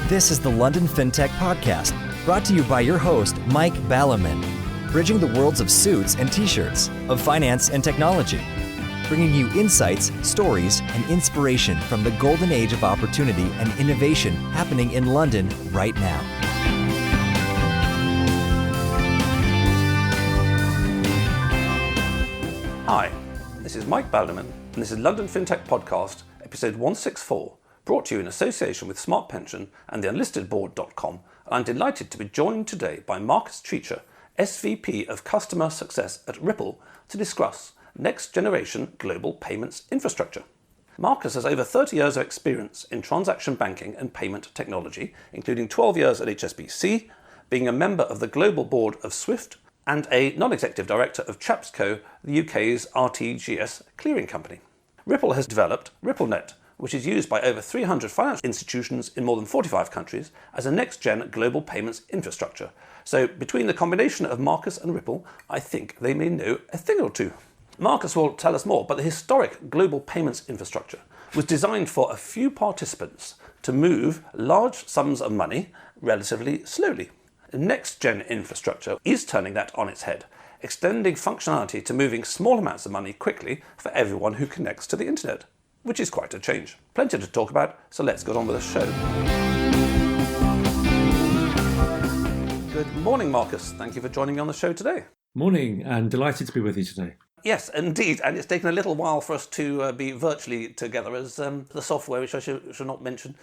This is the London Fintech Podcast, brought to you by your host, Mike Ballerman, bridging the worlds of suits and t-shirts, of finance and technology, bringing you insights, stories, and inspiration from the golden age of opportunity and innovation happening in London right now. Hi, this is Mike Balderman, and this is London Fintech Podcast, episode 164, brought to you in association with Smart Pension and the unlistedboard.com, and I'm delighted to be joined today by Marcus Treacher, SVP of Customer Success at Ripple, to discuss next generation global payments infrastructure. Marcus has over 30 years of experience in transaction banking and payment technology, including 12 years at HSBC, being a member of the global board of SWIFT, and a non-executive director of Chapsco, the UK's RTGS clearing company. Ripple has developed Ripplenet, which is used by over 300 financial institutions in more than 45 countries as a next-gen global payments infrastructure. So between the combination of Marcus and Ripple, I think they may know a thing or two. Marcus will tell us more, but the historic global payments infrastructure was designed for a few participants to move large sums of money relatively slowly. Next-gen infrastructure is turning that on its head, extending functionality to moving small amounts of money quickly for everyone who connects to the internet, which is quite a change. Plenty to talk about, so let's get on with the show. Good morning, Marcus. Thank you for joining me on the show today. Morning, and delighted to be with you today. Yes, indeed, and it's taken a little while for us to be virtually together as the software, which I should not mention,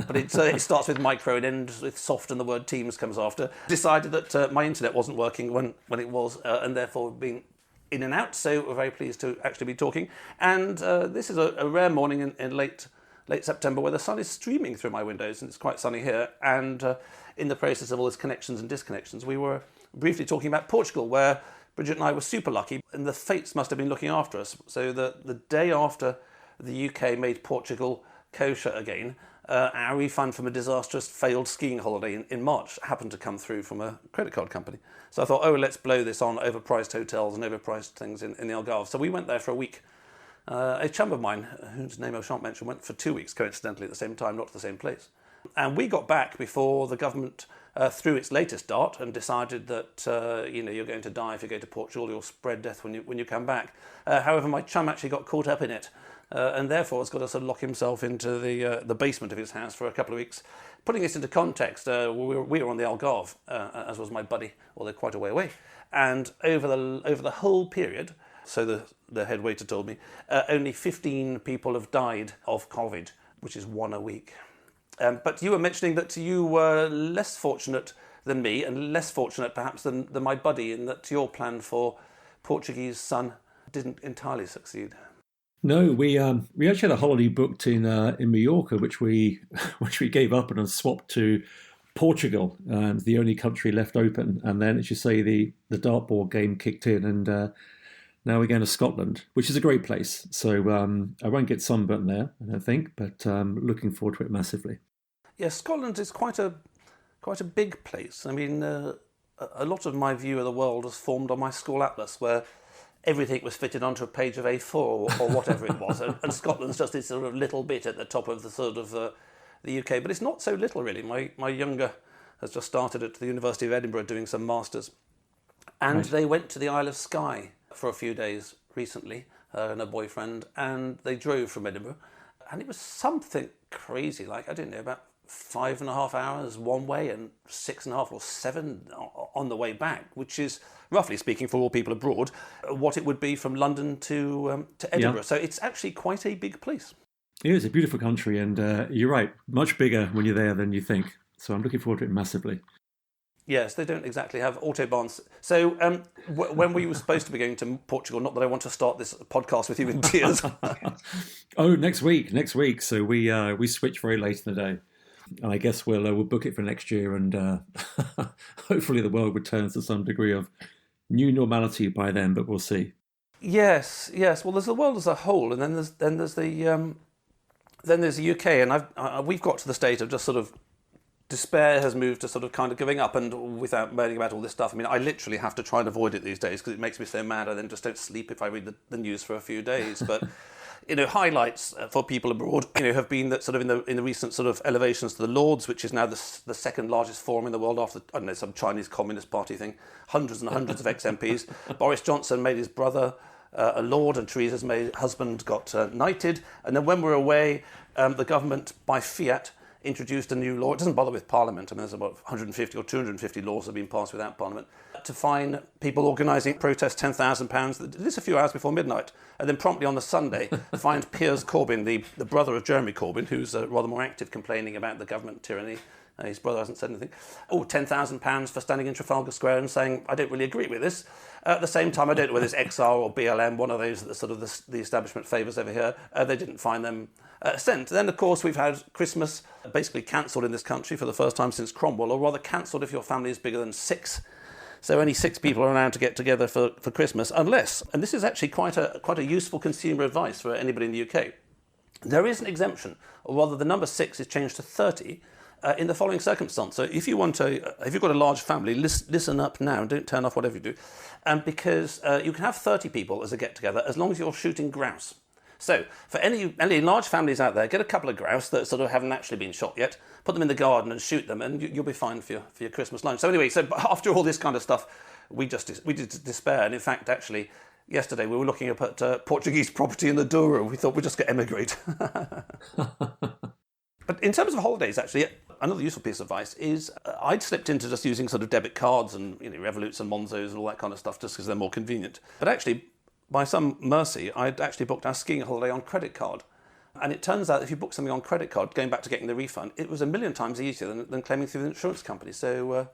but it starts with micro and ends with soft and the word Teams comes after, decided that my internet wasn't working when it was, and therefore being in and out, so we're very pleased to actually be talking. And this is a rare morning in late September where the sun is streaming through my windows, and it's quite sunny here, and in the process of all these connections and disconnections, we were briefly talking about Portugal, where Bridget and I were super lucky, and the fates must have been looking after us. So the day after the UK made Portugal kosher again, our refund from a disastrous failed skiing holiday in March happened to come through from a credit card company. So I thought, let's blow this on overpriced hotels and overpriced things in the Algarve. So we went there for a week. A chum of mine, whose name I shan't mention, went for 2 weeks, coincidentally at the same time, not to the same place. And we got back before the government threw its latest dart and decided that you're going to die if you go to Portugal, you'll spread death when you come back. However, my chum actually got caught up in it, and therefore has got to sort of lock himself into the basement of his house for a couple of weeks. Putting this into context, we were on the Algarve, as was my buddy, although quite a way away. And over the whole period, so the head waiter told me, only 15 people have died of COVID, which is one a week. But you were mentioning that you were less fortunate than me, and less fortunate perhaps than my buddy, in that your plan for Portuguese sun didn't entirely succeed. No, we actually had a holiday booked in Mallorca, which we gave up and swapped to Portugal, the only country left open. And then, as you say, the dartboard game kicked in, and now we're going to Scotland, which is a great place. So I won't get sunburnt there, I don't think, but looking forward to it massively. Yes, Scotland is quite a big place. I mean, a lot of my view of the world was formed on my school atlas, where everything was fitted onto a page of A4 or whatever it was, and Scotland's just this sort of little bit at the top of the sort of the UK, but it's not so little really. My younger has just started at the University of Edinburgh doing some masters, and They went to the Isle of Skye for a few days recently, and a boyfriend, and they drove from Edinburgh, and it was something crazy, like, I don't know, about 5.5 hours one way and 6.5 or 7 on the way back, which is, roughly speaking, for all people abroad, what it would be from London to Edinburgh. Yeah. So it's actually quite a big place. It is a beautiful country, and you're right, much bigger when you're there than you think. So I'm looking forward to it massively. Yes, they don't exactly have autobahns. So when were you supposed to be going to Portugal? Not that I want to start this podcast with you in tears. Next week. So we switch very late in the day. And I guess we'll book it for next year, and hopefully the world returns to some degree of new normality by then. But we'll see. Yes. Well, there's the world as a whole, and then there's the UK, and we've got to the state of just sort of despair has moved to sort of kind of giving up, and without moaning about all this stuff. I mean, I literally have to try and avoid it these days because it makes me so mad. I then just don't sleep if I read the news for a few days. But highlights for people abroad, have been that sort of in the recent sort of elevations to the Lords, which is now the second largest forum in the world after, I don't know, some Chinese Communist Party thing, hundreds and hundreds of ex-MPs. Boris Johnson made his brother a Lord, and Theresa's husband got knighted. And then when we're away, the government, by fiat, introduced a new law. It doesn't bother with Parliament. I mean, there's about 150 or 250 laws that have been passed without Parliament to fine people organising protests £10,000. This a few hours before midnight, and then promptly on the Sunday fined Piers Corbyn, the brother of Jeremy Corbyn, who's rather more active, complaining about the government tyranny. His brother hasn't said anything. £10,000 for standing in Trafalgar Square and saying, I don't really agree with this. At the same time, I don't know whether it's XR or BLM, one of those that sort of the establishment favours over here. They didn't find them a cent. Then, of course, we've had Christmas basically cancelled in this country for the first time since Cromwell, or rather cancelled if your family is bigger than 6. So only 6 people are allowed to get together for Christmas, unless, and this is actually quite a useful consumer advice for anybody in the UK, there is an exemption, or rather the number 6 is changed to 30, in the following circumstance. So if you've got a large family, listen up now, don't turn off whatever you do, because you can have 30 people as a get-together as long as you're shooting grouse. So for any large families out there, get a couple of grouse that sort of haven't actually been shot yet, put them in the garden and shoot them, and you'll be fine for your Christmas lunch. So anyway, after all this kind of stuff, we did despair. And in fact, actually, yesterday we were looking up at Portuguese property in the Douro. We thought we'd just emigrate. But in terms of holidays, actually, another useful piece of advice is I'd slipped into just using sort of debit cards and Revoluts and Monzos and all that kind of stuff just because they're more convenient. But actually, by some mercy, I'd actually booked our skiing holiday on credit card. And it turns out if you book something on credit card, going back to getting the refund, it was 1,000,000 times easier than claiming through the insurance company. So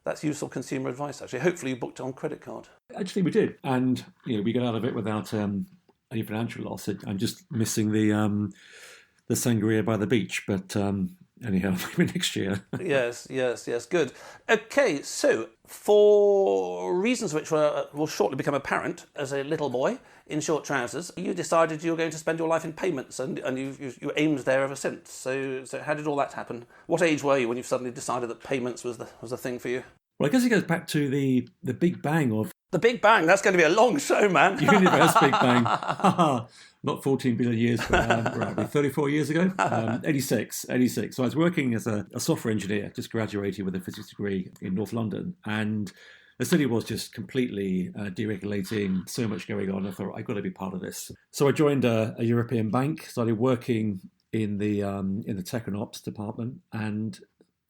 that's useful consumer advice, actually. Hopefully you booked on credit card. Actually, we did. And we got out of it without any financial loss. I'm just missing the sangria by the beach. But anyhow, maybe next year. Yes, good. Okay, so for reasons which will shortly become apparent, as a little boy in short trousers, you decided you were going to spend your life in payments, and you aimed there ever since. So how did all that happen? What age were you when you suddenly decided that payments was the thing for you? Well, I guess it goes back to the Big Bang of... The Big Bang, that's going to be a long show, man. Universe Big Bang. Not 14 billion years, but 34 years ago. 86. So I was working as a software engineer, just graduated with a physics degree in North London. And the city was just completely deregulating, so much going on. I thought, I've got to be part of this. So I joined a European bank, started working in the tech and ops department, and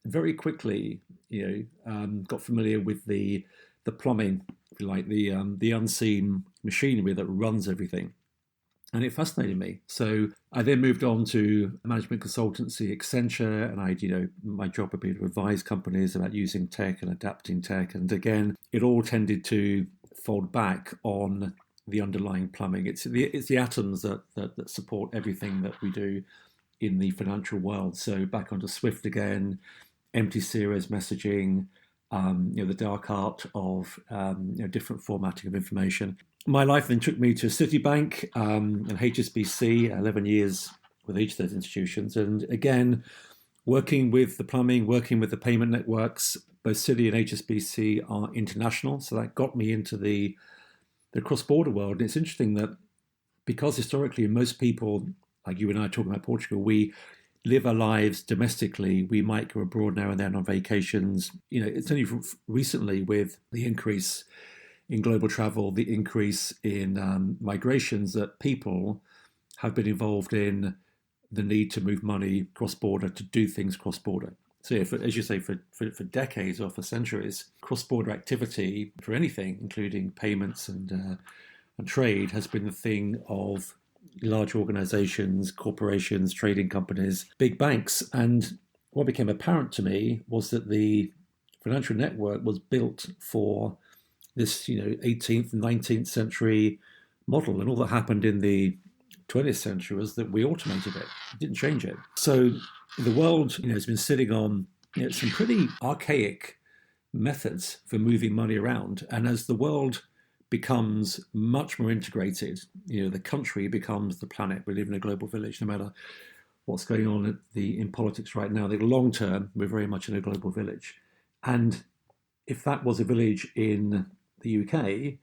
very quickly, got familiar with the plumbing, if you like, the unseen machinery that runs everything. And it fascinated me. So I then moved on to management consultancy, Accenture, and my job would be to advise companies about using tech and adapting tech. And again, it all tended to fold back on the underlying plumbing. It's the atoms that support everything that we do in the financial world. So back onto Swift again, empty series messaging, the dark art of different formatting of information. My life then took me to Citibank and HSBC, 11 years with each of those institutions. And again, working with the plumbing, working with the payment networks, both Citi and HSBC are international. So that got me into the cross-border world. And it's interesting that because historically most people, like you and I are talking about Portugal, we live our lives domestically. We might go abroad now and then on vacations. It's only recently with the increase in global travel, the increase in migrations, that people have been involved in the need to move money cross-border, to do things cross-border. So as you say, for decades or for centuries, cross-border activity for anything, including payments and trade, has been the thing of large organizations, corporations, trading companies, big banks. And what became apparent to me was that the financial network was built for this 18th and 19th century model. And all that happened in the 20th century was that we automated it. We didn't change it. So the world has been sitting on some pretty archaic methods for moving money around. And as the world becomes much more integrated, the country becomes the planet. We live in a global village, no matter what's going on in politics right now. The long term, we're very much in a global village. And if that was a village in the UK,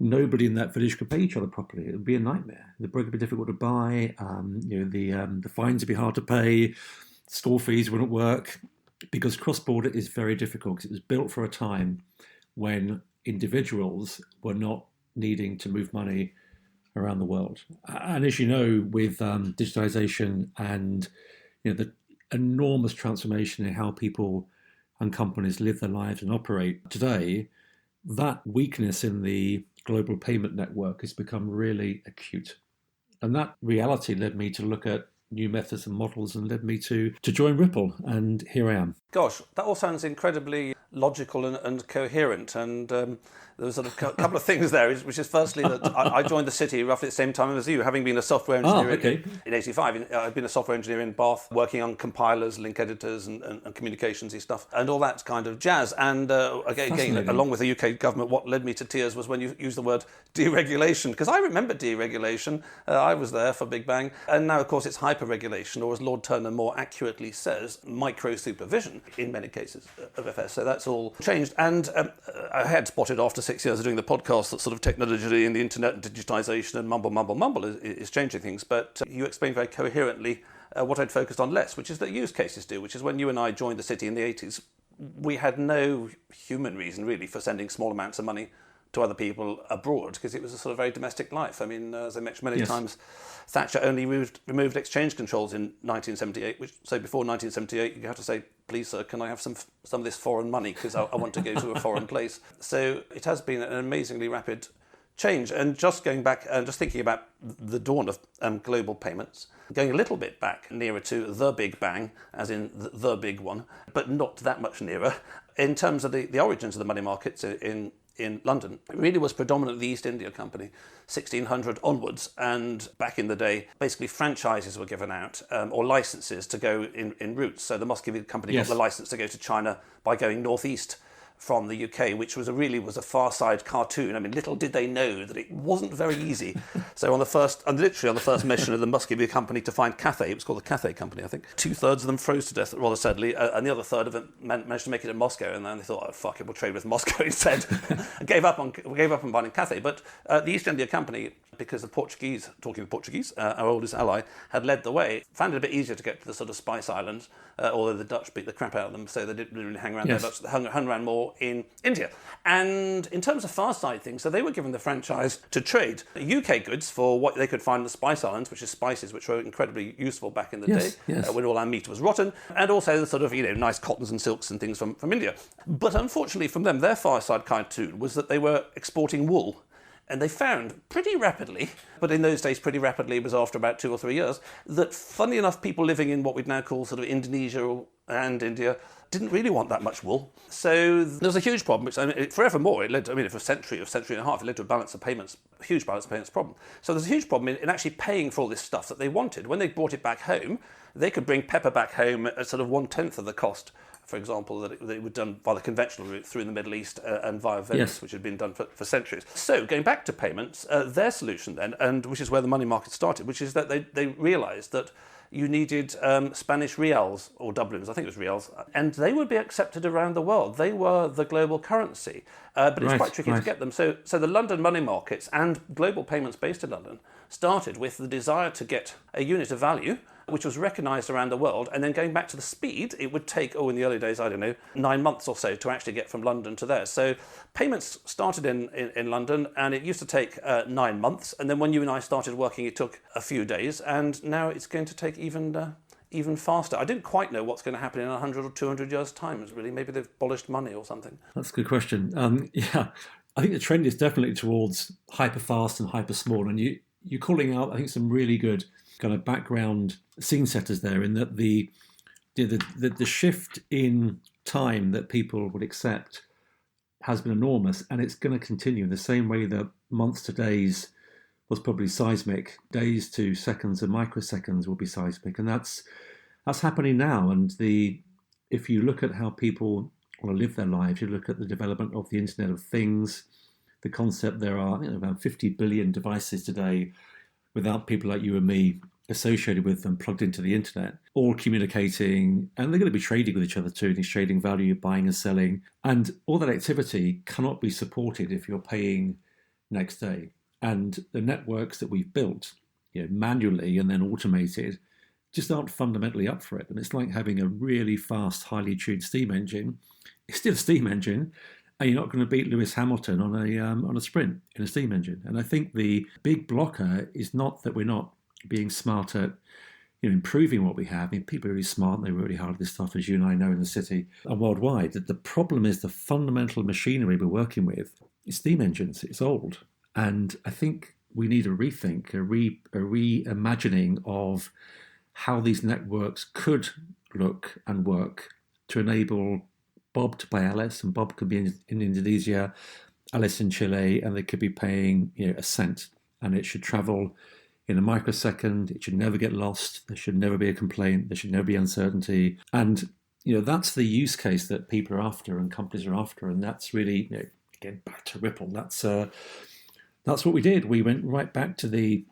nobody in that village could pay each other properly. It would be a nightmare. The broker would be difficult to buy. The fines would be hard to pay. Store fees wouldn't work, because cross-border is very difficult, because it was built for a time when individuals were not needing to move money around the world. And as you know, with digitization and the enormous transformation in how people and companies live their lives and operate today, that weakness in the global payment network has become really acute. And that reality led me to look at new methods and models, and led me to join Ripple, and here I am. Gosh, that all sounds incredibly logical and coherent. And there was sort of a couple of things there, which is firstly that I joined the city roughly at the same time as you, having been a software engineer in 85. I've been a software engineer in Bath, working on compilers, link editors and communicationsy stuff and all that kind of jazz. And again, along with the UK government, what led me to tears was when you used the word deregulation, because I remember deregulation. I was there for Big Bang. And now, of course, it's hyper-regulation, or as Lord Turner more accurately says, micro-supervision in many cases of FS. So that's all changed. And I had spotted after 6 years of doing the podcast that sort of technology and the internet and digitization and mumble is changing things. But you explained very coherently what I'd focused on less, which is that use cases do, which is when you and I joined the city in the 80s, we had no human reason really for sending small amounts of money to other people abroad, because it was a sort of very domestic life. I mean, as I mentioned many times, Thatcher only removed exchange controls in 1978, so before 1978 you have to say, please sir, can I have some of this foreign money, because I want to go to a foreign place. So it has been an amazingly rapid change. And just going back and just thinking about the dawn of global payments, going a little bit back nearer to the Big Bang, as in the big one, but not that much nearer, in terms of the origins of the money markets in London. It really was predominantly the East India Company, 1600 onwards, and back in the day, basically franchises were given out, or licenses to go in routes. So the Muscovy Company got the license to go to China by going northeast from the UK, which was a Far Side cartoon. I mean, little did they know that it wasn't very easy. So literally on the first mission of the Muscovy Company to find Cathay, it was called the Cathay Company, I think, 2/3 of them froze to death rather sadly, and the other third of them managed to make it in Moscow, and then they thought, oh fuck it, we'll trade with Moscow instead. gave up on finding Cathay. But the East India Company, because the Portuguese, our oldest ally, had led the way, found it a bit easier to get to the sort of Spice Islands, although the Dutch beat the crap out of them, so they didn't really hang around there much. They hung around more in India. And in terms of far side things, so they were given the franchise to trade UK goods for what they could find in the Spice Islands, which is spices, which were incredibly useful back in the day, when all our meat was rotten, and also the sort of nice cottons and silks and things from India. But unfortunately from them, their far side cartoon was that they were exporting wool. And they found pretty rapidly, but in those days pretty rapidly, it was after about 2 or 3 years, that funny enough, people living in what we'd now call sort of Indonesia and India didn't really want that much wool. So there was a huge problem, which forevermore, it led to, for a century and a half, it led to a huge balance of payments problem. So there's a huge problem in actually paying for all this stuff that they wanted. When they brought it back home, they could bring pepper back home at sort of 1/10 of the cost, for example, that it was done by the conventional route through the Middle East and via Venice, which had been done for centuries. So going back to payments, their solution then, and which is where the money market started, which is that they realised that you needed Spanish reals, or doubloons, I think it was reals, and they would be accepted around the world. They were the global currency, but it's quite tricky to get them. So the London money markets and global payments based in London started with the desire to get a unit of value, which was recognised around the world, and then going back to the speed, it would take, in the early days, 9 months or so to actually get from London to there. So payments started in London, and it used to take 9 months, and then when you and I started working, it took a few days, and now it's going to take even faster. I didn't quite know what's going to happen in 100 or 200 years' time, really. Maybe they've abolished money or something. That's a good question. I think the trend is definitely towards hyper fast and hyper small, and you're calling out, I think, some really good kind of background scene setters there, in that the shift in time that people would accept has been enormous, and it's going to continue in the same way that months to days was probably seismic. Days to seconds and microseconds will be seismic, and that's happening now. And if you look at how people want to live their lives, you look at the development of the Internet of Things, the concept there are about 50 billion devices today without people like you and me associated with them, plugged into the internet, all communicating, and they're going to be trading with each other too, trading value, buying and selling. And all that activity cannot be supported if you're paying next day. And the networks that we've built, manually and then automated, just aren't fundamentally up for it. And it's like having a really fast, highly tuned steam engine. It's still a steam engine, and you're not going to beat Lewis Hamilton on a sprint in a steam engine. And I think the big blocker is not that we're not being smart at improving what we have. I mean, people are really smart and they work really hard at this stuff, as you and I know in the city and worldwide. The problem is the fundamental machinery we're working with is steam engines. It's old. And I think we need a rethink, a reimagining of how these networks could look and work to enable Bob to play Alice, and Bob could be in Indonesia, Alice in Chile, and they could be paying a cent, and it should travel in a microsecond. It should never get lost. There should never be a complaint. There should never be uncertainty. And that's the use case that people are after and companies are after. And that's really, again, back to Ripple. That's what we did. We went right back to the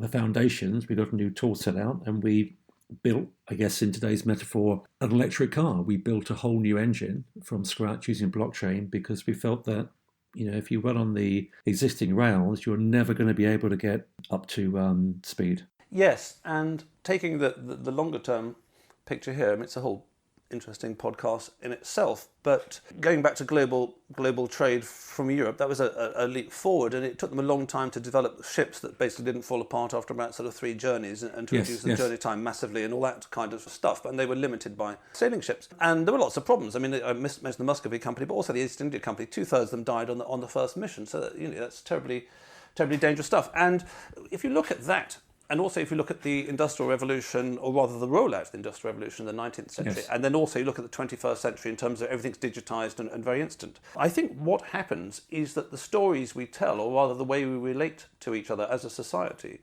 foundations. We got a new tool set out, and we built, I guess in today's metaphor, an electric car. We built a whole new engine from scratch using blockchain because we felt that if you run on the existing rails, you're never going to be able to get up to speed. Yes, and taking the longer term picture here, I mean, it's a whole interesting podcast in itself, but going back to global trade from Europe, that was a leap forward, and it took them a long time to develop ships that basically didn't fall apart after about sort of 3 journeys, and to reduce the journey time massively and all that kind of stuff. And they were limited by sailing ships, and there were lots of problems. I mean, I mentioned the Muscovy company, but also the East India Company. 2/3 of them died on the first mission, so that's terribly dangerous stuff. And if you look at that, and also if you look at the Industrial Revolution, or rather the rollout of the Industrial Revolution in the 19th century, and then also you look at the 21st century in terms of everything's digitised and very instant. I think what happens is that the stories we tell, or rather the way we relate to each other as a society,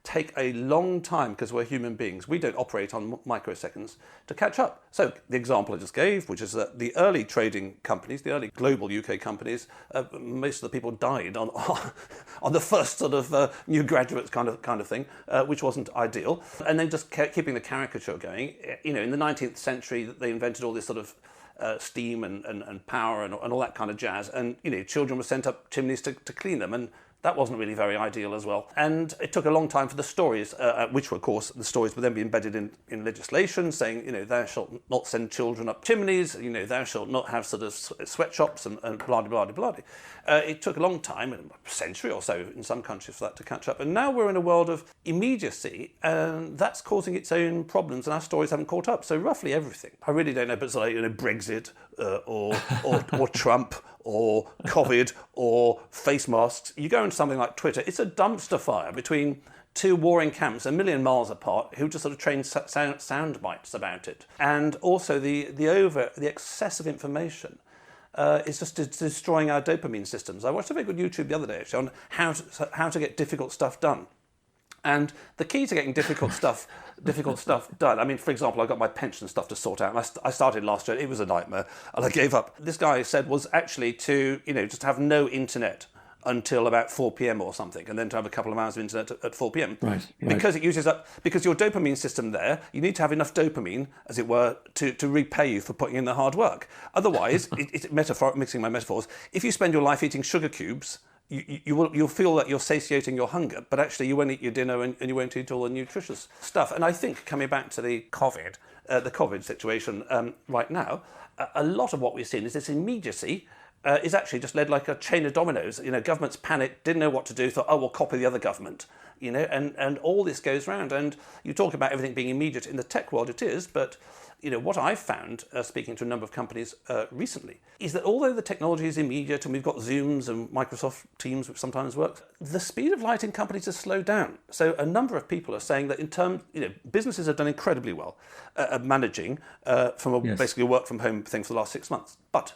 take a long time, because we're human beings. We don't operate on microseconds, to catch up. So the example I just gave, which is that the early trading companies, the early global UK companies, most of the people died on the first sort of new graduates kind of thing, which wasn't ideal. And then just keeping the caricature going. In the 19th century, they invented all this sort of steam and power and all that kind of jazz. And children were sent up chimneys to clean them, and that wasn't really very ideal as well. And it took a long time for the stories, which were, of course, the stories would then be embedded in legislation, saying, thou shalt not send children up chimneys, thou shalt not have sort of sweatshops and blah, blah, blah, blah. It took a long time, a century or so in some countries, for that to catch up. And now we're in a world of immediacy, and that's causing its own problems, and our stories haven't caught up. So roughly everything. I really don't know, but it's like, Brexit or Trump, or COVID, or face masks. You go into something like Twitter, it's a dumpster fire between 2 warring camps a million miles apart who just sort of train sound bites about it. And also the excessive information is just destroying our dopamine systems. I watched a very good YouTube the other day actually on how to get difficult stuff done. And the key to getting difficult stuff done, I mean, for example, I got my pension stuff to sort out, and I started last year. It was a nightmare, and I gave up. This guy said was actually to, just have no internet until about 4 p.m. or something, and then to have a couple of hours of internet at 4 p.m. Right. Because it uses up, because your dopamine system there, you need to have enough dopamine, as it were, to repay you for putting in the hard work. Otherwise, mixing my metaphors, if you spend your life eating sugar cubes, you'll feel that you're satiating your hunger, but actually you won't eat your dinner and you won't eat all the nutritious stuff. And I think, coming back to the COVID situation right now, a lot of what we're seeing is this immediacy is actually just led like a chain of dominoes. Governments panicked, didn't know what to do, thought, we'll copy the other government. And all this goes round. And you talk about everything being immediate in the tech world, it is, but what I've found, speaking to a number of companies recently, is that although the technology is immediate and we've got Zooms and Microsoft Teams, which sometimes works, the speed of light in companies has slowed down. So a number of people are saying that in terms, businesses have done incredibly well at managing basically a work from home thing for the last 6 months. But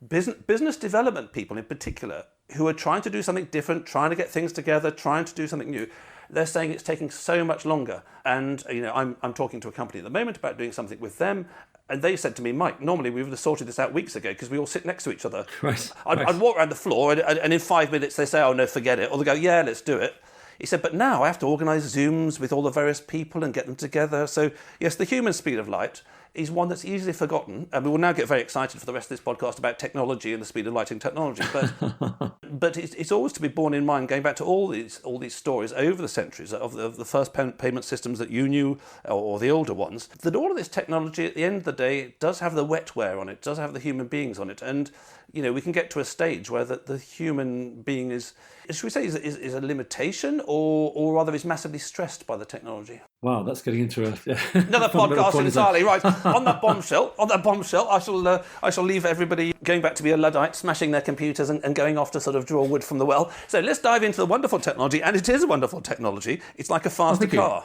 business development people in particular, who are trying to do something different, trying to get things together, trying to do something new, they're saying it's taking so much longer. And I'm talking to a company at the moment about doing something with them, and they said to me, Mike, normally we would have sorted this out weeks ago because we all sit next to each other. Right. I'd walk around the floor, and in 5 minutes they say, oh no, forget it, or they go, yeah, let's do it. He said, but now I have to organise Zooms with all the various people and get them together. So yes, the human speed of light is one that's easily forgotten. And we will now get very excited for the rest of this podcast about technology and the speed of lighting technology. But it's always to be borne in mind, going back to all these stories over the centuries of the first payment systems that you knew, or the older ones, that all of this technology at the end of the day does have the wetware on it, does have the human beings on it. And we can get to a stage where the human being is a limitation, or rather is massively stressed by the technology. Wow, that's getting into another podcast entirely. Right, on that bombshell, I shall leave everybody going back to be a Luddite, smashing their computers and going off to sort of draw wood from the well. So let's dive into the wonderful technology, and it is a wonderful technology. It's like a faster car.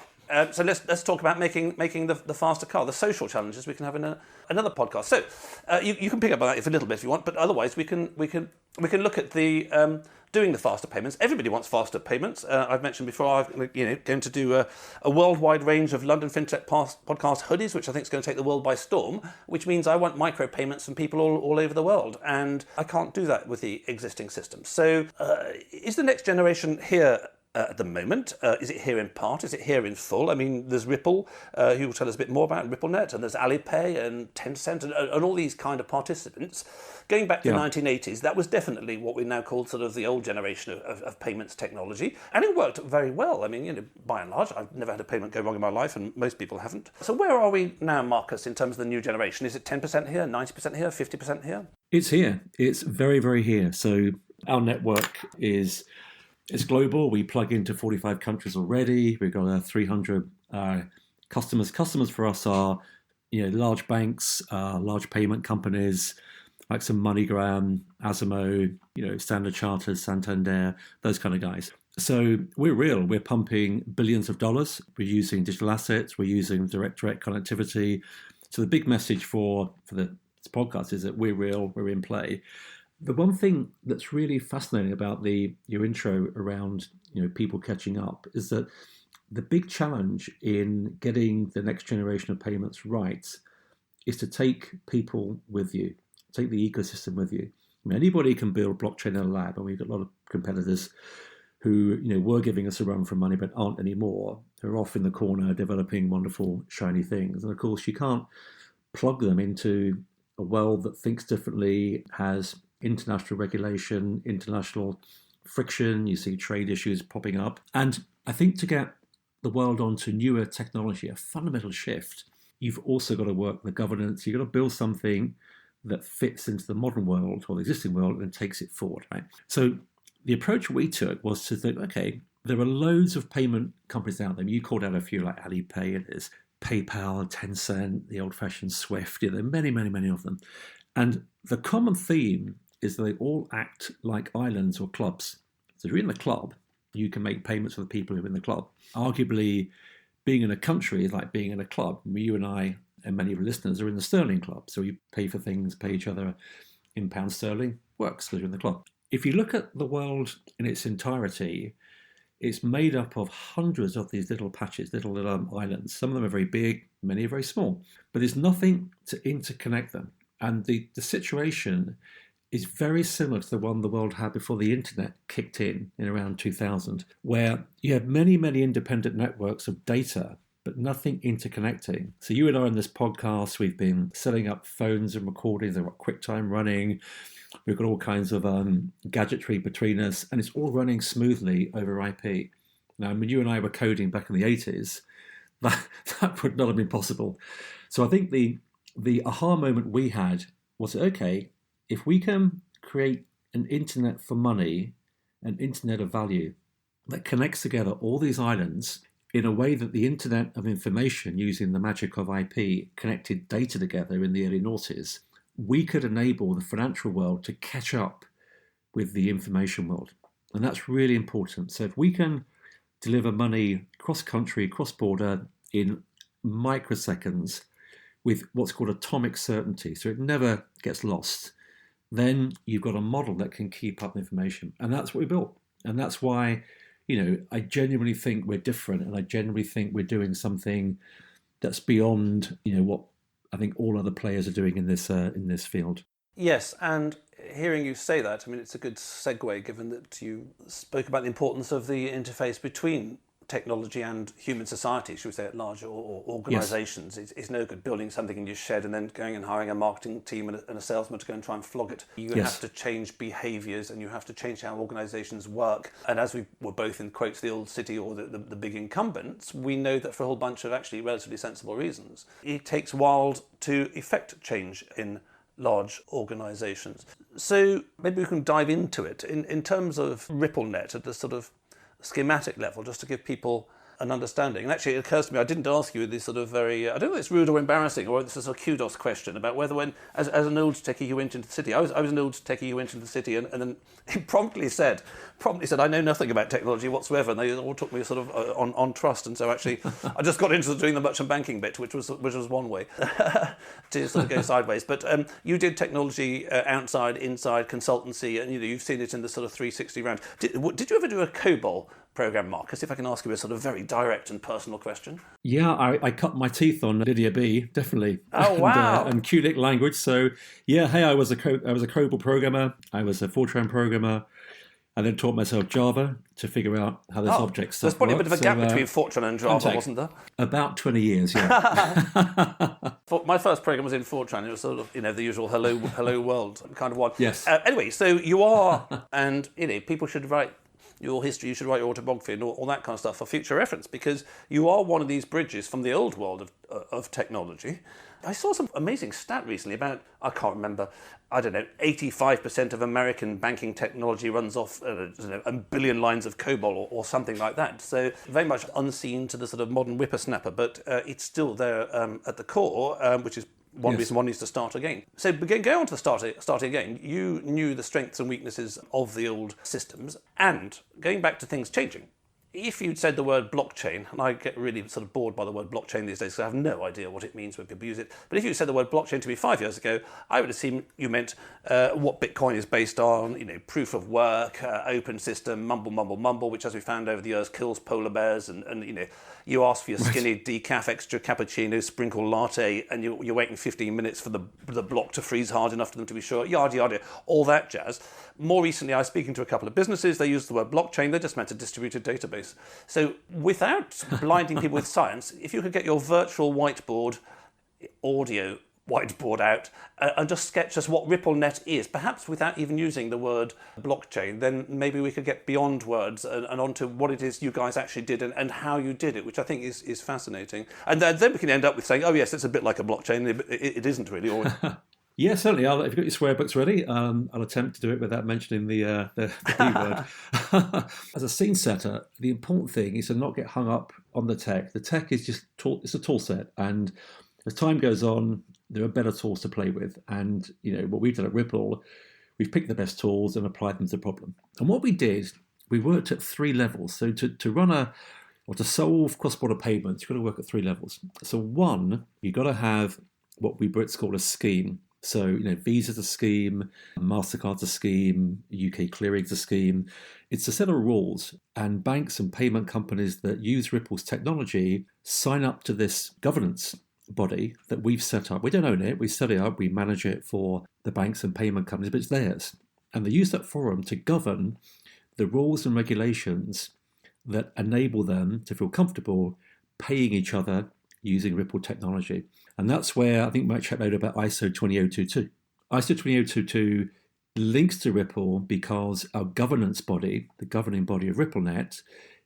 So let's talk about making the faster car, the social challenges we can have in another podcast. So you can pick up on that a little bit if you want, but otherwise we can look at the doing the faster payments. Everybody wants faster payments. I've mentioned before I'm going to do a worldwide range of London Fintech podcast hoodies, which I think is going to take the world by storm. Which means I want micropayments from people all over the world, and I can't do that with the existing system. So is the next generation here? At the moment, is it here in part? Is it here in full? I mean, there's Ripple, who will tell us a bit more about Ripplenet, and there's Alipay and Tencent and all these kind of participants. Going back to the 1980s, that was definitely what we now call sort of the old generation of payments technology, and it worked very well. I mean, by and large, I've never had a payment go wrong in my life, and most people haven't. So where are we now, Marcus, in terms of the new generation? Is it 10% here, 90% here, 50% here? It's here. It's very, very here. So our network is... It's global. We plug into 45 countries already. We've got 300 customers. Customers for us are, large banks, large payment companies, like some MoneyGram, Asimo, Standard Chartered, Santander, those kind of guys. So we're real. We're pumping billions of dollars. We're using digital assets. We're using direct connectivity. So the big message for this podcast is that we're real. We're in play. The one thing that's really fascinating about your intro around people catching up is that the big challenge in getting the next generation of payments right is to take people with you, take the ecosystem with you. I mean, anybody can build blockchain in a lab, and we've got a lot of competitors who were giving us a run for money but aren't anymore. They're off in the corner developing wonderful shiny things, and of course you can't plug them into a world that thinks differently, has international regulation, international friction. You see trade issues popping up. And I think to get the world onto newer technology, a fundamental shift, you've also got to work the governance. You've got to build something that fits into the modern world or the existing world and takes it forward, right? So the approach we took was to think, okay, there are loads of payment companies out there. You called out a few like Alipay, it is PayPal, Tencent, the old-fashioned Swift. There are many, many, many of them. And the common theme is that they all act like islands or clubs. So if you're in the club, you can make payments for the people who are in the club. Arguably, being in a country is like being in a club. You and I and many of our listeners are in the sterling club. So you pay for things, pay each other in pound sterling. Works because you're in the club. If you look at the world in its entirety, it's made up of hundreds of these little patches, little islands. Some of them are very big, many are very small. But there's nothing to interconnect them. And the situation is very similar to the one the world had before the internet kicked in around 2000, where you have many, many independent networks of data, but nothing interconnecting. So you and I on this podcast, we've been setting up phones and recordings, they've got QuickTime running, we've got all kinds of gadgetry between us, and it's all running smoothly over IP. Now, when you and I were coding back in the 80s, that would not have been possible. So I think the aha moment we had was, okay, if we can create an internet for money, an internet of value that connects together all these islands in a way that the internet of information using the magic of IP connected data together in the early noughties, we could enable the financial world to catch up with the information world. And that's really important. So if we can deliver money cross-country, cross-border in microseconds with what's called atomic certainty, so it never gets lost, then you've got a model that can keep up information. And that's what we built. And that's why, I genuinely think we're different, and I genuinely think we're doing something that's beyond, what I think all other players are doing in this field. Yes, and hearing you say that, I mean, it's a good segue given that you spoke about the importance of the interface between technology and human society, should we say, at large, or organisations. It's no good building something in your shed and then going and hiring a marketing team and a salesman to go and try and flog it. You have to change behaviours, and you have to change how organisations work. And as we were both in quotes the old city or the big incumbents, we know that for a whole bunch of actually relatively sensible reasons, it takes a while to effect change in large organisations. So maybe we can dive into it in terms of Ripplenet at the sort of schematic level, just to give people an understanding. And actually it occurs to me, I didn't ask you this sort of very, I don't know if it's rude or embarrassing, or this is a kudos question about whether when, as an old techie who went into the city, I was an old techie who went into the city and then he promptly said, I know nothing about technology whatsoever, and they all took me sort of on trust, and so actually I just got into doing the merchant banking bit, which was one way to sort of go sideways. But you did technology outside, inside, consultancy, and you've seen it in the sort of 360 round. Did you ever do a COBOL program, Marcus, if I can ask you a sort of very direct and personal question? Yeah, I cut my teeth on Lydia B, definitely. Oh, wow. And QNIC language. So, yeah, hey, I was a COBOL programmer. I was a Fortran programmer. I then taught myself Java to figure out how this object stuff There's probably works. a bit of a gap between Fortran and Java, wasn't there? About 20 years, yeah. My first program was in Fortran. It was sort of, the usual hello world kind of one. Yes. Anyway, so you are, and, people should write your history, you should write your autobiography and all that kind of stuff for future reference, because you are one of these bridges from the old world of technology. I saw some amazing stat recently about, I can't remember, 85% of American banking technology runs off a billion lines of COBOL or something like that. So very much unseen to the sort of modern whippersnapper, but it's still there at the core, which is one reason one needs to start again. So going on to the starting again, you knew the strengths and weaknesses of the old systems, and going back to things changing. If you'd said the word blockchain, and I get really sort of bored by the word blockchain these days because I have no idea what it means when people use it, but if you said the word blockchain to me 5 years ago, I would assume you meant what Bitcoin is based on, proof of work, open system, mumble, which as we found over the years kills polar bears, and you ask for your skinny decaf extra cappuccino sprinkle latte, and you're waiting 15 minutes for the block to freeze hard enough for them to be sure, yada, all that jazz. More recently, I was speaking to a couple of businesses. They used the word blockchain. They just meant a distributed database. So without blinding people with science, if you could get your virtual whiteboard, audio whiteboard out, and just sketch us what Ripplenet is, perhaps without even using the word blockchain, then maybe we could get beyond words and onto what it is you guys actually did and how you did it, which I think is fascinating. And then we can end up with saying, oh yes, it's a bit like a blockchain. It isn't really. Or yeah, certainly. If you've got your swear books ready, I'll attempt to do it without mentioning the B word. As a scene setter, the important thing is to not get hung up on the tech. The tech is just it's a tool set, and as time goes on, there are better tools to play with. And what we've done at Ripple, we've picked the best tools and applied them to the problem. And what we did, we worked at 3 levels. So to run or to solve cross-border payments, you've got to work at 3 levels. So one, you've got to have what we Brits call a scheme. So, Visa's a scheme, MasterCard's a scheme, UK Clearing's a scheme. It's a set of rules, and banks and payment companies that use Ripple's technology sign up to this governance body that we've set up. We don't own it, we set it up, we manage it for the banks and payment companies, but it's theirs. And they use that forum to govern the rules and regulations that enable them to feel comfortable paying each other using Ripple technology. And that's where I think Mike chat later about ISO 20022. ISO 20022 links to Ripple because our governance body, the governing body of Ripplenet,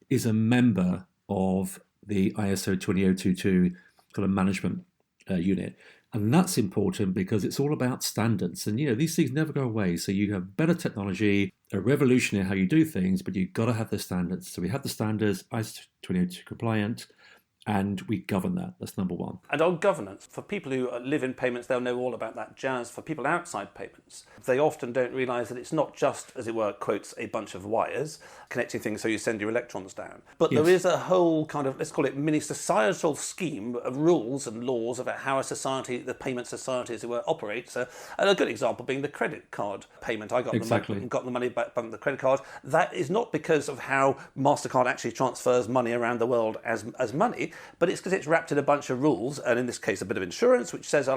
is a member of the ISO 20022 kind of management unit. And that's important because it's all about standards. And, these things never go away. So you have better technology, a revolution in how you do things, but you've got to have the standards. So we have the standards, ISO 20022 compliant, and we govern that. That's number one. And on governance, for people who live in payments, they'll know all about that jazz. For people outside payments, they often don't realise that it's not just, as it were, quotes, a bunch of wires connecting things so you send your electrons down. But there is a whole kind of, let's call it mini societal scheme of rules and laws about how a society, the payment society, as it were, operates. And a good example being the credit card payment. I got the money back from the credit card. That is not because of how MasterCard actually transfers money around the world as money, but it's because it's wrapped in a bunch of rules, and in this case a bit of insurance, which says,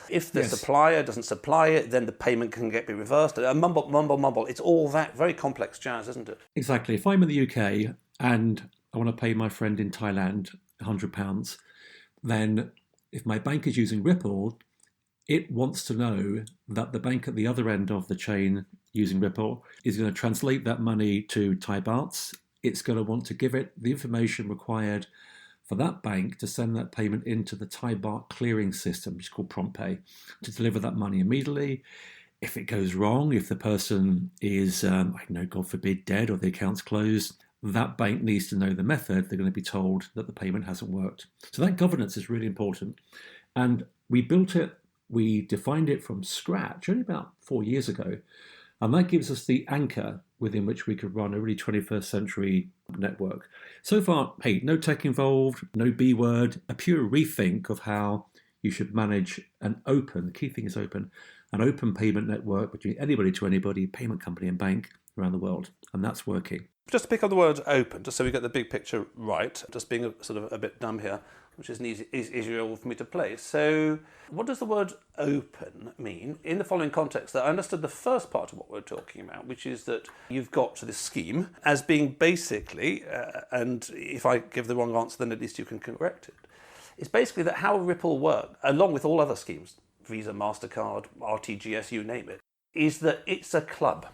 if the supplier doesn't supply it, then the payment can be reversed. Mumble. It's all that very complex jazz, isn't it? Exactly. If I'm in the UK and I want to pay my friend in Thailand £100, then if my bank is using Ripple, it wants to know that the bank at the other end of the chain using Ripple is going to translate that money to Thai bahts. It's going to want to give it the information required for that bank to send that payment into the Thai baht clearing system, which is called Prompt Pay, to deliver that money immediately. If it goes wrong, if the person is, God forbid, dead or the account's closed, that bank needs to know the method. They're going to be told that the payment hasn't worked. So that governance is really important. And we built it, we defined it from scratch only about 4 years ago. And that gives us the anchor within which we could run a really 21st century network. So far, hey, no tech involved, no B word, a pure rethink of how you should manage an open, the key thing is open, an open payment network between anybody to anybody, payment company and bank around the world. And that's working. Just to pick up the word open, just so we get the big picture right, just being a bit dumb here, which is an easy role for me to play. So what does the word open mean? In the following context, that I understood the first part of what we're talking about, which is that you've got this scheme as being basically, and if I give the wrong answer, then at least you can correct it, it's basically that how Ripple work, along with all other schemes, Visa, MasterCard, RTGS, you name it, is that it's a club.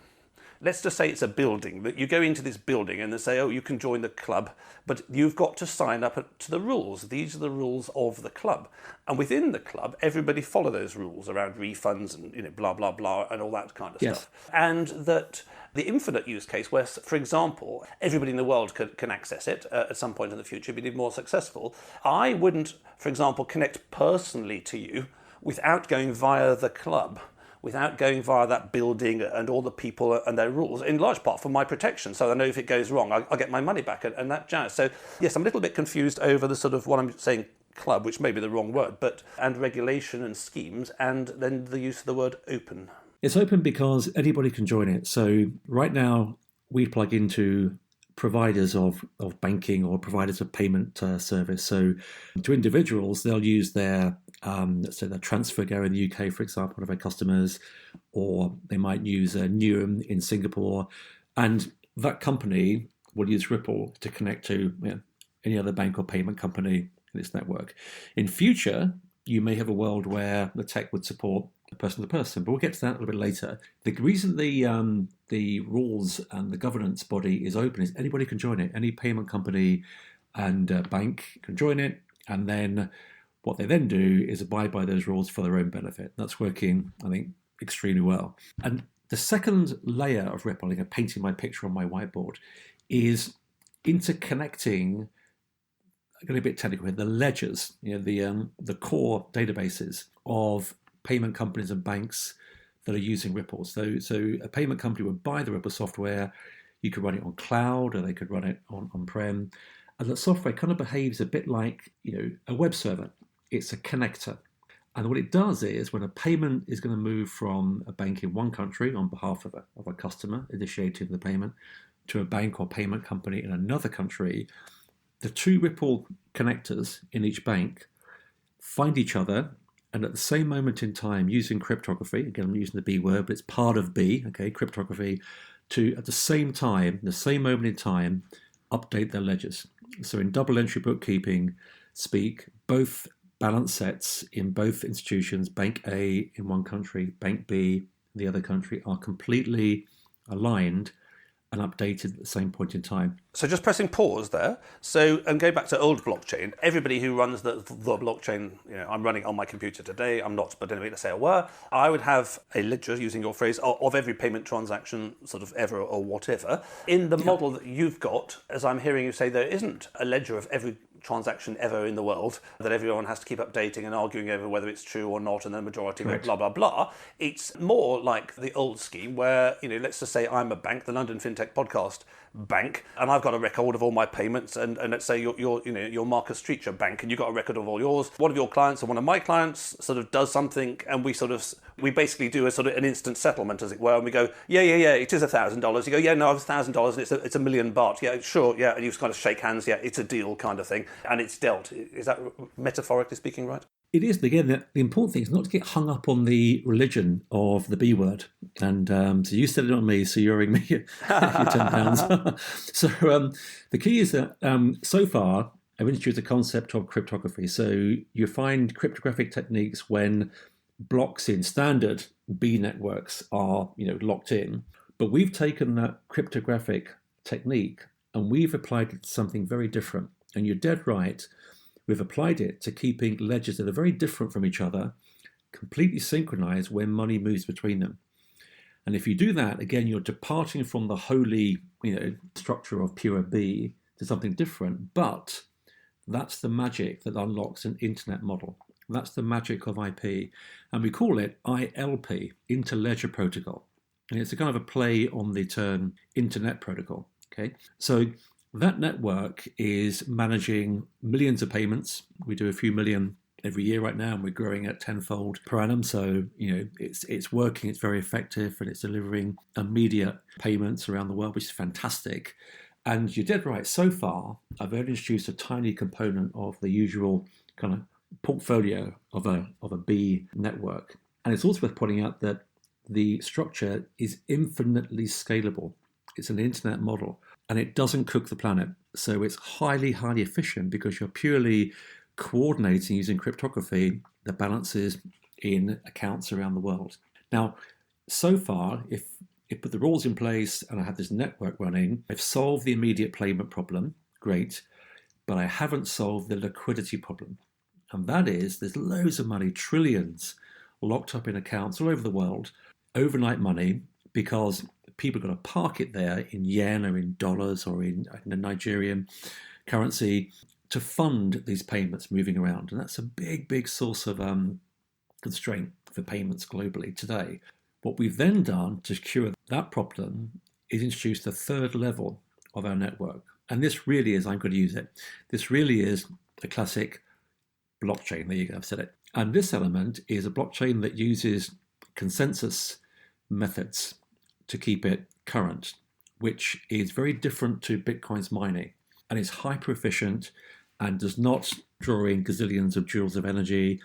Let's just say it's a building, that you go into this building and they say, oh, you can join the club, but you've got to sign up to the rules. These are the rules of the club. And within the club, everybody follow those rules around refunds and blah, blah, blah, and all that kind of stuff. And that the infinite use case where, for example, everybody in the world can access it at some point in the future, be more successful. I wouldn't, for example, connect personally to you without going via the club, without going via that building and all the people and their rules, in large part for my protection. So I know if it goes wrong, I'll get my money back and that jazz. So yes, I'm a little bit confused over the sort of what I'm saying club, which may be the wrong word, and regulation and schemes, and then the use of the word open. It's open because anybody can join it. So right now we plug into providers of banking or providers of payment service. So to individuals, they'll use their, let's say their TransferGo in the UK, for example, one of our customers, or they might use Nuam in Singapore. And that company will use Ripple to connect to any other bank or payment company in its network. In future, you may have a world where the tech would support person to person, but we'll get to that a little bit later. The reason the rules and the governance body is open is anybody can join it. Any payment company and bank can join it, and then what they then do is abide by those rules for their own benefit. That's working, I think, extremely well. And the second layer of Ripple, I'm painting my picture on my whiteboard, is interconnecting. I'm going to be a bit technical here. The ledgers, the core databases of payment companies and banks that are using Ripple. So a payment company would buy the Ripple software. You could run it on cloud, or they could run it on-prem. And the software kind of behaves a bit like a web server. It's a connector. And what it does is when a payment is going to move from a bank in one country on behalf of a customer initiating the payment to a bank or payment company in another country, the two Ripple connectors in each bank find each other, and at the same moment in time, using cryptography, again, I'm using the B word, but it's part of B, okay, cryptography, to, at the same time, the same moment in time, update their ledgers. So in double entry bookkeeping speak, both balance sets in both institutions, Bank A in one country, Bank B in the other country, are completely aligned and updated at the same point in time. So just pressing pause there. So, and going back to old blockchain, everybody who runs the blockchain, I'm running on my computer today, I'm not, but anyway, let's say I were, I would have a ledger, using your phrase, of every payment transaction sort of ever or whatever. In the model that you've got, as I'm hearing you say, there isn't a ledger of every transaction ever in the world that everyone has to keep updating and arguing over whether it's true or not, and the majority of it, blah, blah, blah. It's more like the old scheme where, let's just say I'm a bank, the London Fintech Podcast bank, and I've got a record of all my payments, and let's say you're Marcus Treacher bank, and you've got a record of all yours. One of your clients or one of my clients sort of does something, and we basically do a sort of an instant settlement, as it were, and we go, yeah, it is $1,000. You go, yeah, no, it's $1,000, and it's $1 million baht. Yeah, sure, yeah, and you just kind of shake hands, yeah, it's a deal kind of thing, and it's dealt. Is that metaphorically speaking right? It is, but again, the important thing is not to get hung up on the religion of the B word. And so you said it on me, so you're owing me your £10. So the key is that so far, I've introduced the concept of cryptography. So you find cryptographic techniques when blocks in standard B networks are locked in. But we've taken that cryptographic technique and we've applied it to something very different. And you're dead right. We've applied it to keeping ledgers that are very different from each other, completely synchronized when money moves between them. And if you do that, again, you're departing from the holy, structure of pure B to something different. But that's the magic that unlocks an internet model. That's the magic of IP. And we call it ILP, Interledger Protocol. And it's a kind of a play on the term Internet Protocol. Okay, so that network is managing millions of payments. We do a few million every year right now, and we're growing at tenfold per annum. So, it's working, it's very effective, and it's delivering immediate payments around the world, which is fantastic. And you're dead right. So far, I've only introduced a tiny component of the usual kind of portfolio of a B network. And it's also worth pointing out that the structure is infinitely scalable. It's an internet model. And it doesn't cook the planet. So it's highly, highly efficient because you're purely coordinating using cryptography the balances in accounts around the world. Now, so far, if put the rules in place and I have this network running, I've solved the immediate payment problem, great, but I haven't solved the liquidity problem. And that is, there's loads of money, trillions, locked up in accounts all over the world, overnight money, because people are going to park it there in yen or in dollars or in the Nigerian currency to fund these payments moving around. And that's a big, big source of constraint for payments globally today. What we've then done to cure that problem is introduce the third level of our network. And this really is, I'm going to use it, this really is a classic blockchain. There you go, I've said it. And this element is a blockchain that uses consensus methods to keep it current, which is very different to Bitcoin's mining. And it's hyper efficient and does not draw in gazillions of joules of energy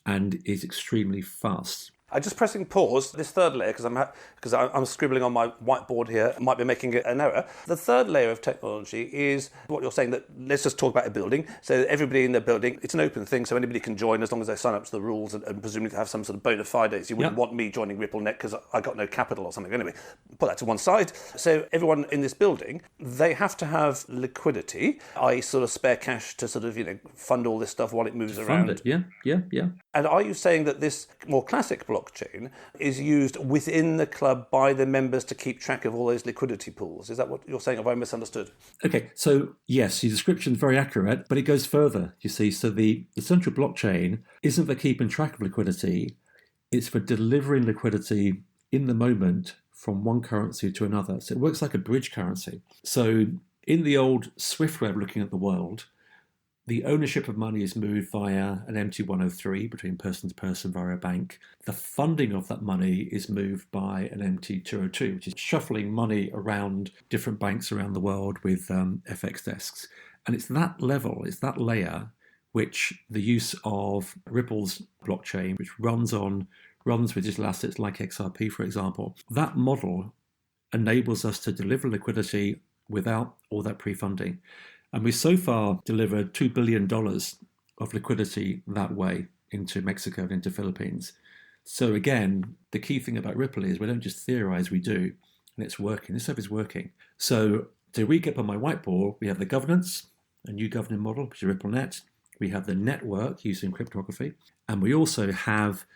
and is extremely fast. I'm just pressing pause, this third layer, because I'm scribbling on my whiteboard here, might be making an error. The third layer of technology is what you're saying, that let's just talk about a building. So everybody in the building, it's an open thing, so anybody can join as long as they sign up to the rules and presumably have some sort of bona fides. You wouldn't want me joining Ripplenet because I got no capital or something. Anyway, put that to one side. So everyone in this building, they have to have liquidity, i.e. sort of spare cash to sort of, fund all this stuff while it moves around. Fund it, yeah. And are you saying that this more classic blockchain is used within the club by the members to keep track of all those liquidity pools? Is that what you're saying? Have I misunderstood? Okay, so yes, your description is very accurate, but it goes further, you see. So the central blockchain isn't for keeping track of liquidity, it's for delivering liquidity in the moment from one currency to another. So it works like a bridge currency. So in the old Swift web looking at the world, the ownership of money is moved via an MT103 between person to person via a bank. The funding of that money is moved by an MT202, which is shuffling money around different banks around the world with FX desks. And it's that level, it's that layer, which the use of Ripple's blockchain, which runs with digital assets like XRP, for example, that model enables us to deliver liquidity without all that pre-funding. And we so far delivered $2 billion of liquidity that way into Mexico and into Philippines. So again, the key thing about Ripple is we don't just theorize, we do. And it's working. This stuff is working. So to recap on my whiteboard, we have the governance, a new governing model, which is Ripplenet. We have the network using cryptography. And we also have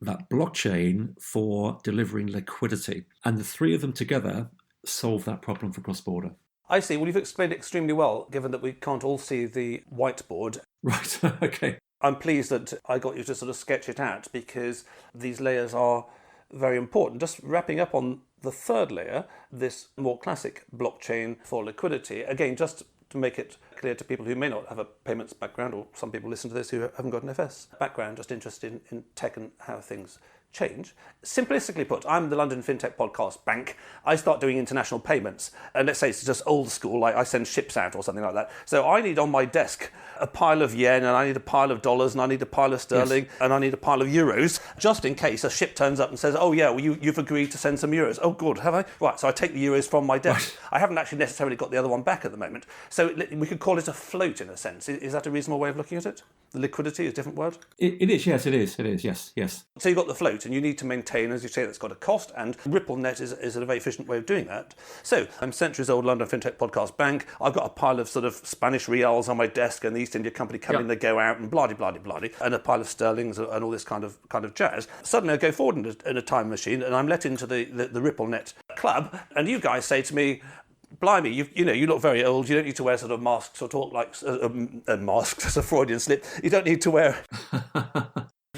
that blockchain for delivering liquidity. And the three of them together solve that problem for cross-border. I see. Well, you've explained it extremely well, given that we can't all see the whiteboard. Right, okay. I'm pleased that I got you to sort of sketch it out because these layers are very important. Just wrapping up on the third layer, this more classic blockchain for liquidity. Again, just to make it clear to people who may not have a payments background, or some people listen to this who haven't got an FS background, just interested in tech and how things change. Simplistically put, I'm the London Fintech Podcast Bank. I start doing international payments. And let's say it's just old school, like I send ships out or something like that. So I need on my desk a pile of yen, and I need a pile of dollars, and I need a pile of sterling, and I need a pile of euros, just in case a ship turns up and says, oh yeah, well you've agreed to send some euros. Oh good, have I? Right, so I take the euros from my desk. I haven't actually necessarily got the other one back at the moment. So we could call it a float in a sense. Is that a reasonable way of looking at it? The liquidity is a different word? It is, yes, it is, yes. So you've got the float, and you need to maintain, as you say, that's got a cost, and Ripplenet is a very efficient way of doing that. So I'm centuries-old London Fintech Podcast Bank. I've got a pile of sort of Spanish reals on my desk, and the East India Company come in, they go out, and blah-de-blah-de-blah-de, and a pile of sterlings and all this kind of jazz. Suddenly I go forward in a time machine, and I'm let into the Ripplenet club, and you guys say to me, blimey, you look very old. You don't need to wear sort of masks or talk like masks. That's a Freudian slip. You don't need to wear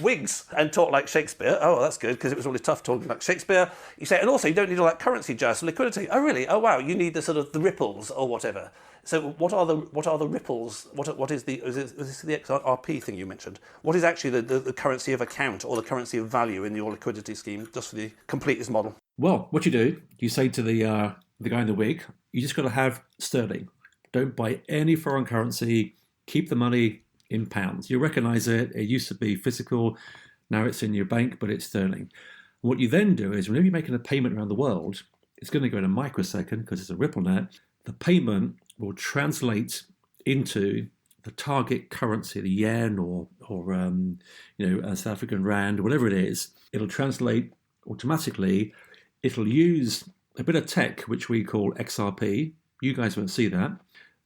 wigs and talk like Shakespeare. Oh, that's good, because it was really tough talking like Shakespeare. You say, and also you don't need all that currency jazz for liquidity. Oh, really? Oh, wow. You need the sort of the ripples or whatever. So what are the ripples? What is this the XRP thing you mentioned? What is actually the currency of account or the currency of value in your liquidity scheme, just for the completest model? Well, what you do, you say to the guy in the wig, you just got to have sterling. Don't buy any foreign currency. Keep the money in pounds. You recognise it. It used to be physical. Now it's in your bank, but it's sterling. What you then do is whenever you're making a payment around the world, it's going to go in a microsecond because it's a Ripplenet. The payment will translate into the target currency, the yen or a South African rand, whatever it is. It'll translate automatically. It'll use a bit of tech, which we call XRP. You guys won't see that.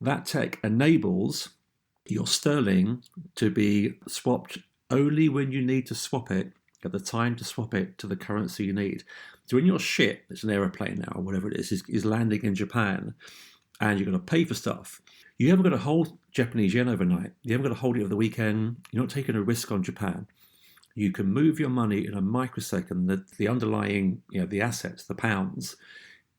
That tech enables your sterling to be swapped only when you need to swap it, at the time to swap it to the currency you need. So when your ship, it's an aeroplane now, or whatever it is landing in Japan, and you're going to pay for stuff, you haven't got to hold Japanese yen overnight. You haven't got to hold it over the weekend. You're not taking a risk on Japan. You can move your money in a microsecond, the underlying, the assets, the pounds,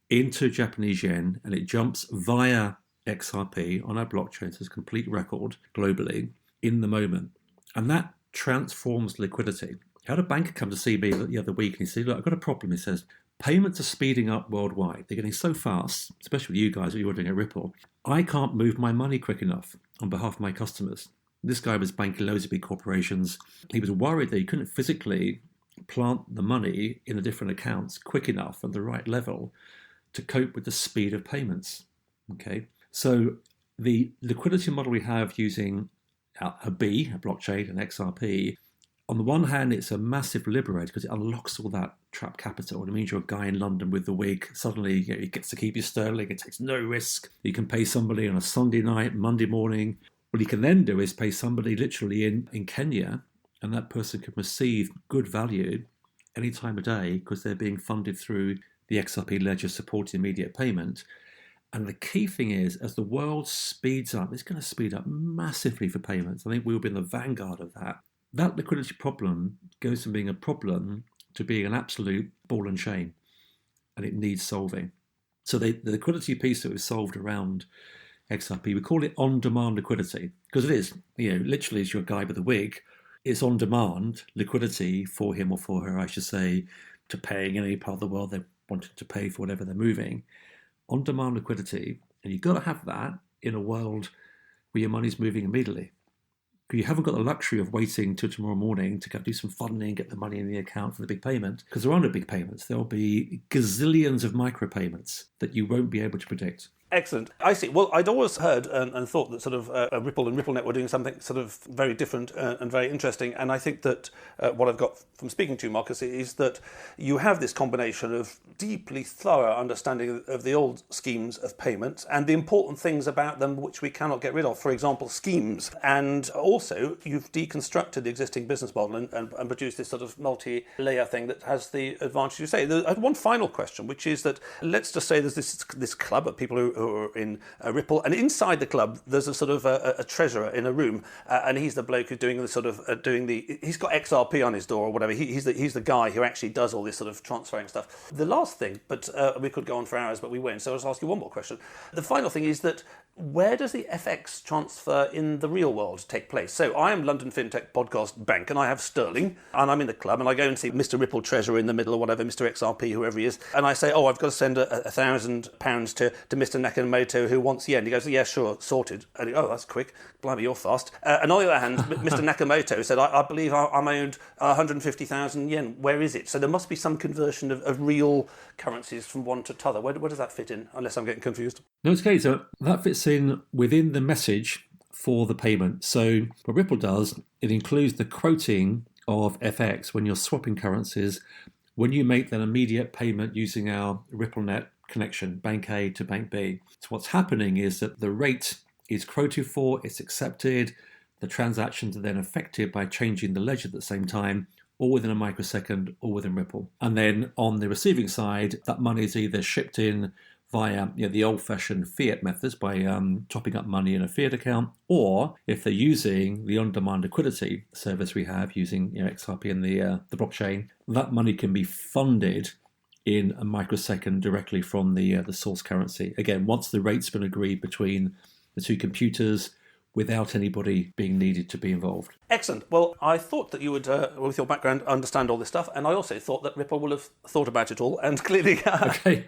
into Japanese yen, and it jumps via XRP on our blockchain, so it's a complete record globally in the moment. And that transforms liquidity. I had a banker come to see me the other week, and he said, look, I've got a problem. He says, payments are speeding up worldwide. They're getting so fast, especially with you guys, what you're doing at Ripple. I can't move my money quick enough on behalf of my customers. This guy was banking loads of big corporations. He was worried that he couldn't physically plant the money in the different accounts quick enough at the right level to cope with the speed of payments. Okay, so the liquidity model we have using a blockchain, an XRP, on the one hand, it's a massive liberator because it unlocks all that trapped capital. It means you're a guy in London with the wig. Suddenly, he gets to keep your sterling. It takes no risk. You can pay somebody on a Sunday night, Monday morning. What you can then do is pay somebody literally in Kenya, and that person can receive good value any time of day because they're being funded through the XRP ledger supporting immediate payment. And the key thing is, as the world speeds up, it's going to speed up massively for payments. I think we'll be in the vanguard of that. That liquidity problem goes from being a problem to being an absolute ball and chain, and it needs solving. So the liquidity piece that was solved around XRP, we call it on-demand liquidity, because it is, literally as your guy with the wig, it's on-demand liquidity for him or for her, I should say, to paying in any part of the world they wanted to pay for whatever they're moving. On-demand liquidity, and you've got to have that in a world where your money's moving immediately. You haven't got the luxury of waiting till tomorrow morning to go do some funding, get the money in the account for the big payment, because there are no big payments. There'll be gazillions of micropayments that you won't be able to predict. Excellent. I see. Well, I'd always heard and thought that sort of Ripple and Ripplenet were doing something sort of very different and very interesting. And I think that what I've got from speaking to you, Marcus, is that you have this combination of deeply thorough understanding of the old schemes of payments and the important things about them which we cannot get rid of. For example, schemes. And also, you've deconstructed the existing business model and produced this sort of multi-layer thing that has the advantage you say. I had one final question, which is that let's just say there's this club of people who are in Ripple, and inside the club there's a sort of a treasurer in a room, and he's the bloke who's doing the sort of he's got XRP on his door or whatever. He's the guy who actually does all this sort of transferring stuff. The last thing, but we could go on for hours, but we won't. So I'll just ask you one more question. The final thing is that where does the FX transfer in the real world take place? So I am London Fintech Podcast Bank, and I have sterling, and I'm in the club, and I go and see Mr. Ripple Treasurer in the middle or whatever, Mr. XRP, whoever he is, and I say, I've got to send £1,000 to Mr. Nakamoto who wants yen. He goes, yeah, sure, sorted. And that's quick. Blimey, you're fast. And on the other hand, Mr. Nakamoto said, I believe I'm owed 150,000 yen. Where is it? So there must be some conversion of real currencies from one to t'other. Where does that fit in, unless I'm getting confused? No, it's okay. So that fits in within the message for the payment. So what Ripple does, it includes the quoting of FX when you're swapping currencies, when you make that immediate payment using our Ripplenet connection, Bank A to Bank B. So what's happening is that the rate is quoted for, it's accepted, the transactions are then affected by changing the ledger at the same time, all within a microsecond, all within Ripple. And then on the receiving side, that money is either shipped in via the old-fashioned fiat methods by topping up money in a fiat account, or if they're using the on-demand liquidity service we have using XRP and the blockchain, that money can be funded in a microsecond directly from the source currency. Again, once the rate's been agreed between the two computers, without anybody being needed to be involved. Excellent. Well, I thought that you would, with your background, understand all this stuff, and I also thought that Ripple will have thought about it all, and clearly Okay.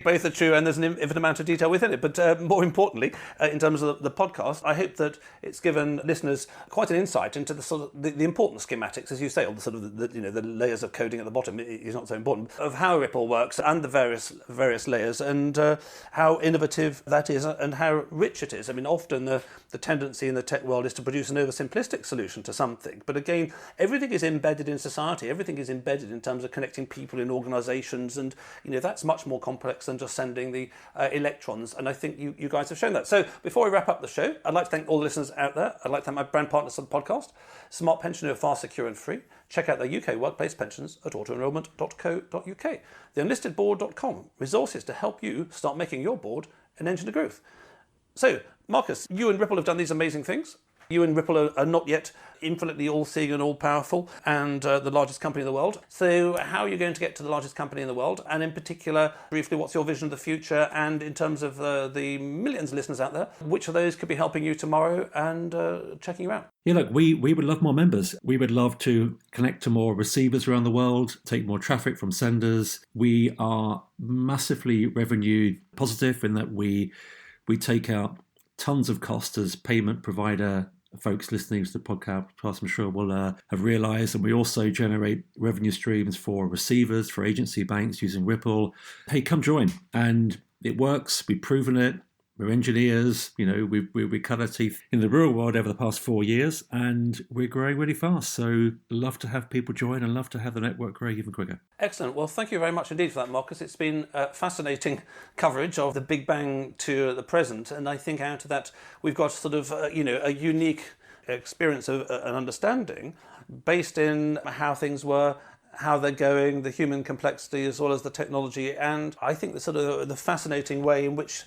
both are true, and there's an infinite amount of detail within it. But more importantly, in terms of the podcast, I hope that it's given listeners quite an insight into the sort of the important schematics, as you say, or the sort of the layers of coding at the bottom is not so important, of how Ripple works and the various layers, and how innovative that is and how rich it is. I mean, often the tendency in the tech world is to produce an oversimplistic solution to something. But again, everything is embedded in society. Everything is embedded in terms of connecting people in organisations. And, that's much more complex than just sending the electrons. And I think you guys have shown that. So before we wrap up the show, I'd like to thank all the listeners out there. I'd like to thank my brand partners for the podcast, Smart Pension, who are fast, secure and free. Check out their UK workplace pensions at autoenrolment.co.uk. Theunlistedboard.com, resources to help you start making your board an engine of growth. So, Marcus, you and Ripple have done these amazing things. You and Ripple are not yet infinitely all-seeing and all-powerful and the largest company in the world. So how are you going to get to the largest company in the world? And in particular, briefly, what's your vision of the future? And in terms of the millions of listeners out there, which of those could be helping you tomorrow and checking you out? Yeah, look, we would love more members. We would love to connect to more receivers around the world, take more traffic from senders. We are massively revenue positive in that we take out tons of cost as payment provider. Folks listening to the podcast, I'm sure, will have realised. And we also generate revenue streams for receivers, for agency banks using Ripple. Hey, come join. And it works. We've proven it. We're engineers. We cut our teeth in the real world over the past 4 years, and we're growing really fast. So love to have people join and love to have the network grow even quicker. Excellent. Well, thank you very much indeed for that, Marcus. It's been fascinating coverage of the Big Bang to the present, and I think out of that we've got sort of a unique experience of an understanding based in how things were, how they're going, the human complexity as well as the technology, and I think the sort of the fascinating way in which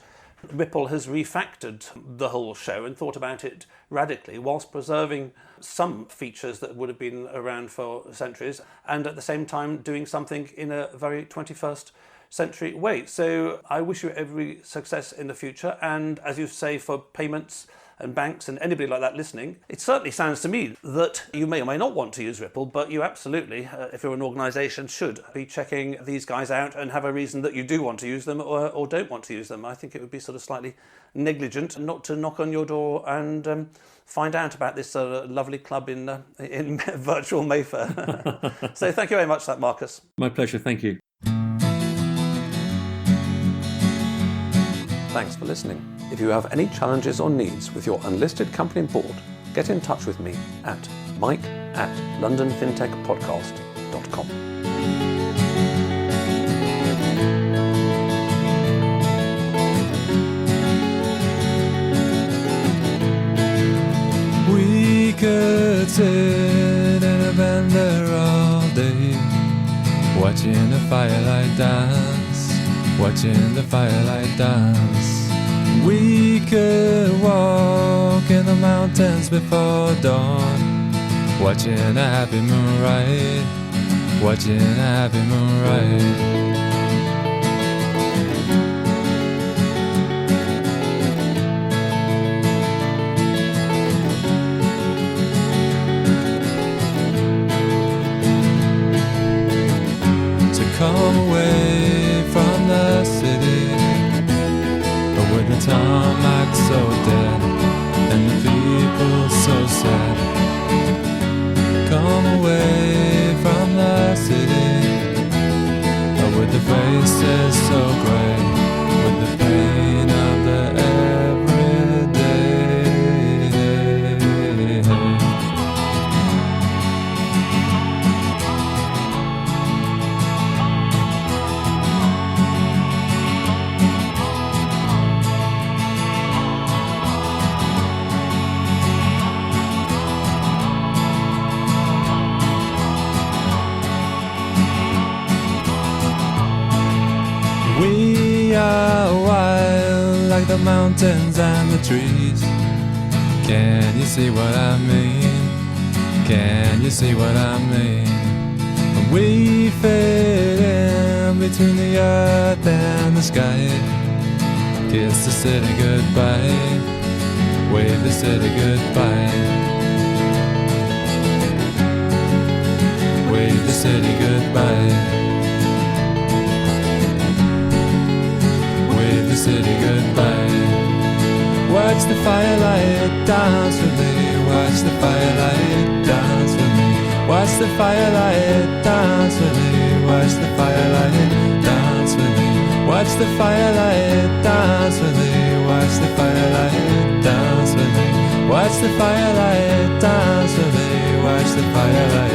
Ripple has refactored the whole show and thought about it radically whilst preserving some features that would have been around for centuries and at the same time doing something in a very 21st century way. So I wish you every success in the future, and as you say, for payments and banks and anybody like that listening, it certainly sounds to me that you may or may not want to use Ripple, but you absolutely, if you're an organisation, should be checking these guys out and have a reason that you do want to use them or don't want to use them. I think it would be sort of slightly negligent not to knock on your door and find out about this lovely club in virtual Mayfair. So thank you very much for that, Marcus. My pleasure. Thank you. Thanks for listening. If you have any challenges or needs with your unlisted company board, get in touch with me at mike@londonfintechpodcast.com. We could sit in a bend there all day, watching the firelight dance, watching the firelight dance. We could walk in the mountains before dawn, watching a happy moonrise, watching a happy moonrise. so sad. Come away from the city, with the faces so grey, with the pain of the everyday. We are wild like the mountains and the trees. Can you see what I mean? Can you see what I mean? We fade in between the earth and the sky. Kiss the city goodbye, wave the city goodbye, wave the city goodbye, wave the city goodbye. Watch the firelight dance with me, watch the firelight dance with me, watch the firelight dance with me, watch the firelight dance with me, watch the firelight dance with me, watch the firelight dance with me, watch the firelight dance with me, watch the firelight